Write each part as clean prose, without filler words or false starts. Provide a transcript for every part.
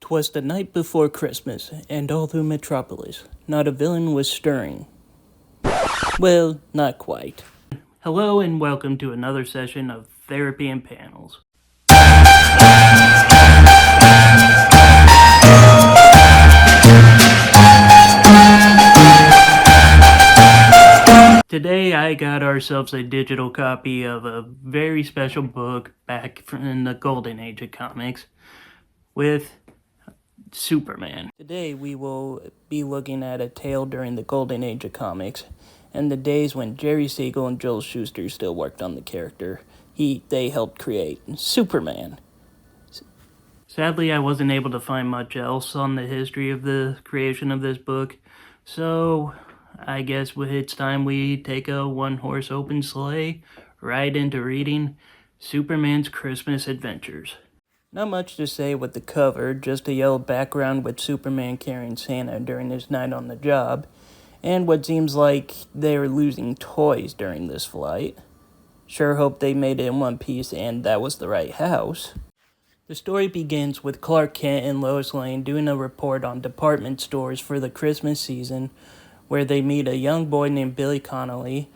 'Twas the night before Christmas, and all through Metropolis, not a villain was stirring. Well, not quite. Hello and welcome to another session of Therapy and Panels. Today I got ourselves a digital copy of a very special book back in the golden age of comics with Superman. Today we will be looking at a tale during the golden age of comics and the days when Jerry Siegel and Joel Shuster still worked on the character they helped create, Superman. Sadly, I wasn't able to find much else on the history of the creation of this book, so I guess it's time we take a one-horse open sleigh right into reading Superman's Christmas Adventures. Not much to say with the cover, just a yellow background with Superman carrying Santa during his night on the job, and what seems like they're losing toys during this flight. Sure hope they made it in one piece and that was the right house. The story begins with Clark Kent and Lois Lane doing a report on department stores for the Christmas season, where they meet a young boy named Billy Connolly,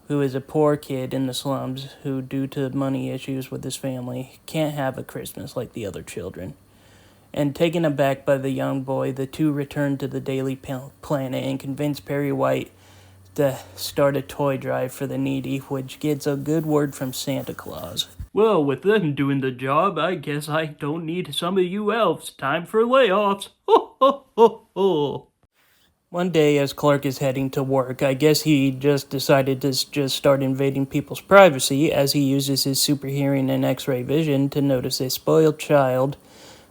who is a poor kid in the slums who, due to money issues with his family, can't have a Christmas like the other children. And taken aback by the young boy, the two return to the Daily Planet and convince Perry White to start a toy drive for the needy, which gets a good word from Santa Claus. Well, with them doing the job, I guess I don't need some of you elves. Time for layoffs. Ho, ho, ho, ho. One day, as Clark is heading to work, I guess he just decided to just start invading people's privacy as he uses his super hearing and x-ray vision to notice a spoiled child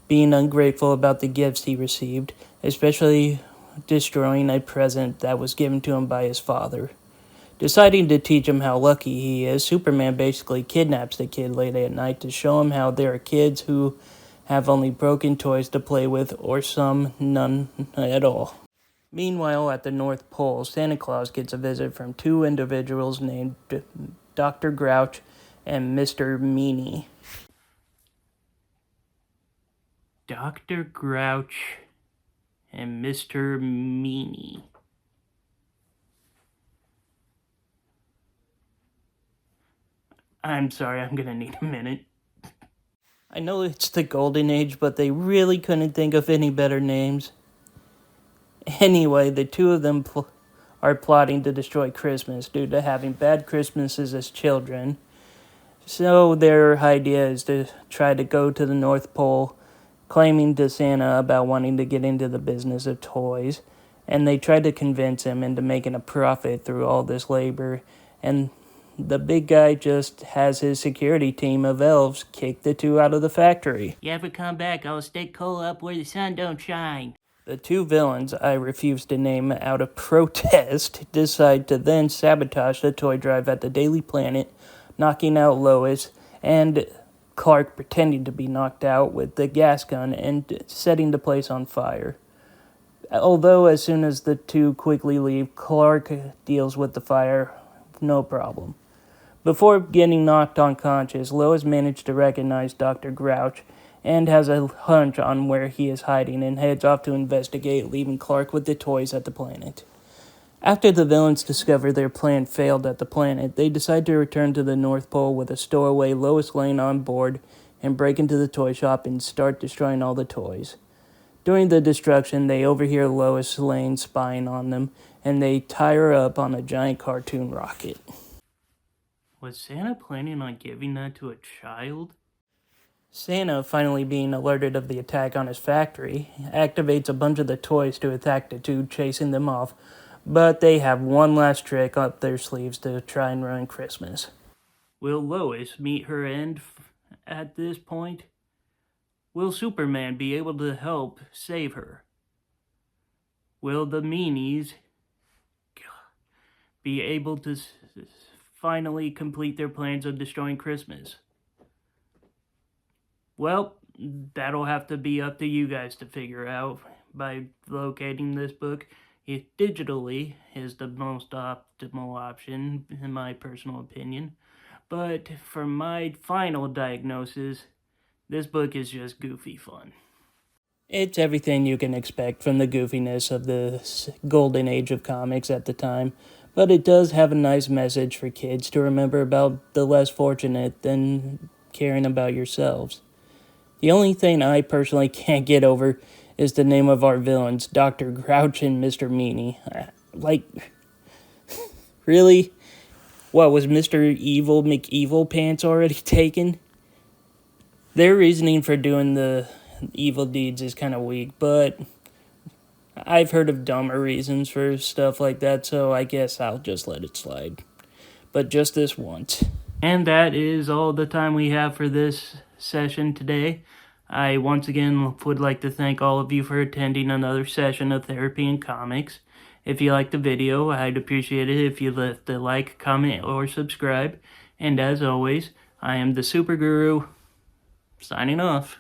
being ungrateful about the gifts he received, especially destroying a present that was given to him by his father. Deciding to teach him how lucky he is, Superman basically kidnaps the kid late at night to show him how there are kids who have only broken toys to play with, or some none at all. Meanwhile, at the North Pole, Santa Claus gets a visit from two individuals named Dr. Grouch and Mr. Meanie. Dr. Grouch and Mr. Meanie. I'm sorry, I'm gonna need a minute. I know it's the Golden Age, but they really couldn't think of any better names. Anyway, the two of them are plotting to destroy Christmas due to having bad Christmases as children. So their idea is to try to go to the North Pole, claiming to Santa about wanting to get into the business of toys, and they try to convince him into making a profit through all this labor, and the big guy just has his security team of elves kick the two out of the factory. You ever come back, I'll stick coal up where the sun don't shine. The two villains I refuse to name out of protest decide to then sabotage the toy drive at the Daily Planet, knocking out Lois and Clark pretending to be knocked out with the gas gun and setting the place on fire. Although as soon as the two quickly leave, Clark deals with the fire, no problem. Before getting knocked unconscious, Lois managed to recognize Dr. Grouch and has a hunch on where he is hiding and heads off to investigate, leaving Clark with the toys at the planet. After the villains discover their plan failed at the planet, they decide to return to the North Pole with a stowaway Lois Lane on board and break into the toy shop and start destroying all the toys. During the destruction, they overhear Lois Lane spying on them, and they tie her up on a giant cartoon rocket. Was Santa planning on giving that to a child? Santa, finally being alerted of the attack on his factory, activates a bunch of the toys to attack the two, chasing them off, but they have one last trick up their sleeves to try and ruin Christmas. Will Lois meet her end at this point? Will Superman be able to help save her? Will the Meanies be able to finally complete their plans of destroying Christmas? Well, that'll have to be up to you guys to figure out by locating this book. It digitally is the most optimal option, in my personal opinion. But for my final diagnosis, this book is just goofy fun. It's everything you can expect from the goofiness of the golden age of comics at the time, but it does have a nice message for kids to remember about the less fortunate than caring about yourselves. The only thing I personally can't get over is the name of our villains, Dr. Grouch and Mr. Meanie. Like, really? What, was Mr. Evil McEvil Pants already taken? Their reasoning for doing the evil deeds is kind of weak, but I've heard of dumber reasons for stuff like that, so I guess I'll just let it slide. But just this once. And that is all the time we have for this session today. I once again would like to thank all of you for attending another session of Therapy in Comics. If you liked the video, I'd appreciate it if you left a like, comment, or subscribe. And as always, I am the Super Guru, signing off.